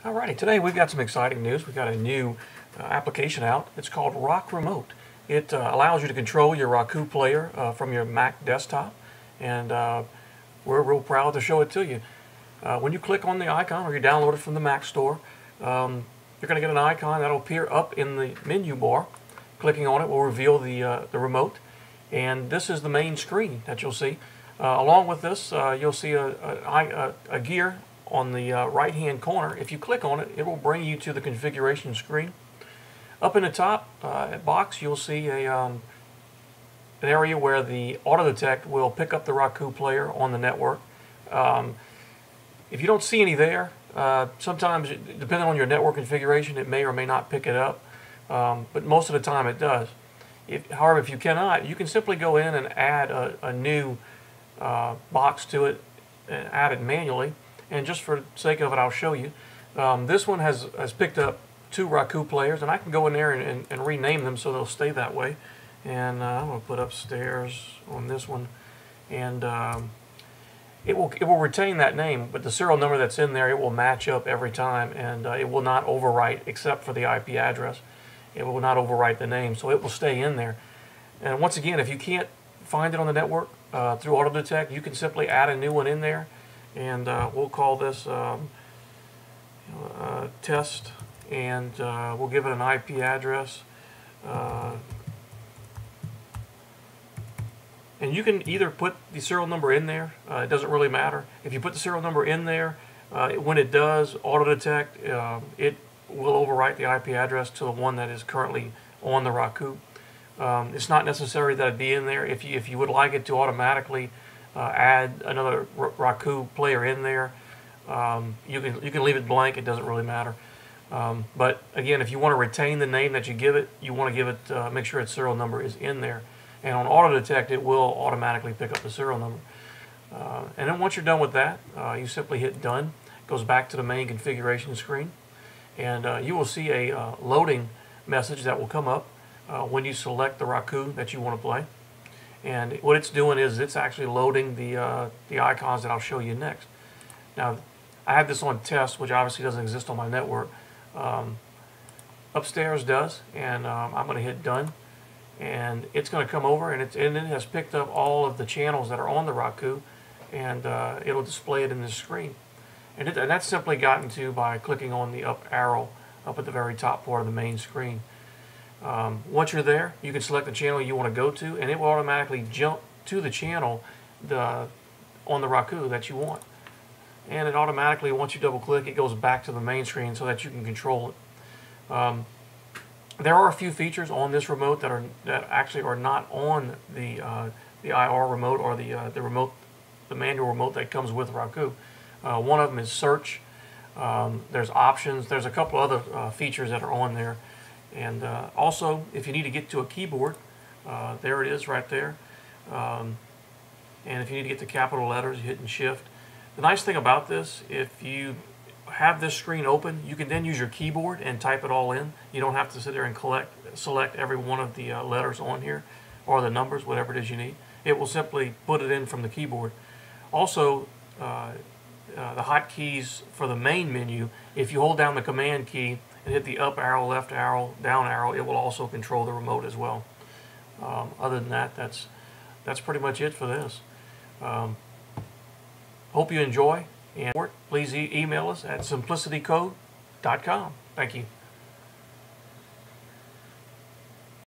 Alrighty, today we've got some exciting news. We've got a new application out. It's called rokRemote. It allows you to control your Roku player from your Mac desktop, and we're real proud to show it to you. When you click on the icon or you download it from the Mac store, you're going to get an icon that will appear up in the menu bar. Clicking on it will reveal the remote, and this is the main screen that you'll see. Along with this, you'll see a gear on the right hand corner. If you click on it, it will bring you to the configuration screen. Up in the top box, you'll see an area where the auto detect will pick up the Roku player on the network. If you don't see any there, sometimes depending on your network configuration, it may or may not pick it up, but most of the time it does. However, if you cannot, you can simply go in and add a new box to it and add it manually. And just for the sake of it, I'll show you. This one has picked up 2 Roku players, and I can go in there and rename them so they'll stay that way. And I'm going to put upstairs on this one, and it will retain that name, but the serial number that's in there, it will match up every time, and it will not overwrite except for the IP address. It will not overwrite the name, so it will stay in there. And once again, if you can't find it on the network through auto detect, you can simply add a new one in there. And we'll call this test, and we'll give it an IP address. And you can either put the serial number in there. It doesn't really matter. If you put the serial number in there, when it does auto detect, it will overwrite the IP address to the one that is currently on the Roku. It's not necessary that it be in there. If you would like it to automatically add another Roku player in there, you can leave it blank. It doesn't really matter. But again, if you want to retain the name that you give it, you want to give it make sure its serial number is in there. And on auto detect, it will automatically pick up the serial number. And then once you're done with that, you simply hit done. It goes back to the main configuration screen, and you will see a loading message that will come up when you select the Roku that you want to play. And what it's doing is it's actually loading the icons that I'll show you next. Now, I have this on test, which obviously doesn't exist on my network. Upstairs does, and I'm going to hit done. And it's going to come over, and it has picked up all of the channels that are on the Roku, and it'll display it in this screen. And that's simply gotten to by clicking on the up arrow up at the very top part of the main screen. Once you're there, you can select the channel you want to go to, and it will automatically jump to the channel on the Roku that you want. And it automatically, once you double click, it goes back to the main screen so that you can control it. There are a few features on this remote that actually are not on the IR remote or the manual remote that comes with Roku. One of them is search. There's options. There's a couple other features that are on there. And also, if you need to get to a keyboard, there it is right there. And if you need to get to capital letters, you're hitting Shift. The nice thing about this, if you have this screen open, you can then use your keyboard and type it all in. You don't have to sit there and select every one of the letters on here, or the numbers, whatever it is you need. It will simply put it in from the keyboard. Also, the hotkeys for the main menu, if you hold down the command key and hit the up arrow, left arrow, down arrow, it will also control the remote as well. Other than that, that's pretty much it for this. Hope you enjoy, and please email us at simplicitycode.com. Thank you.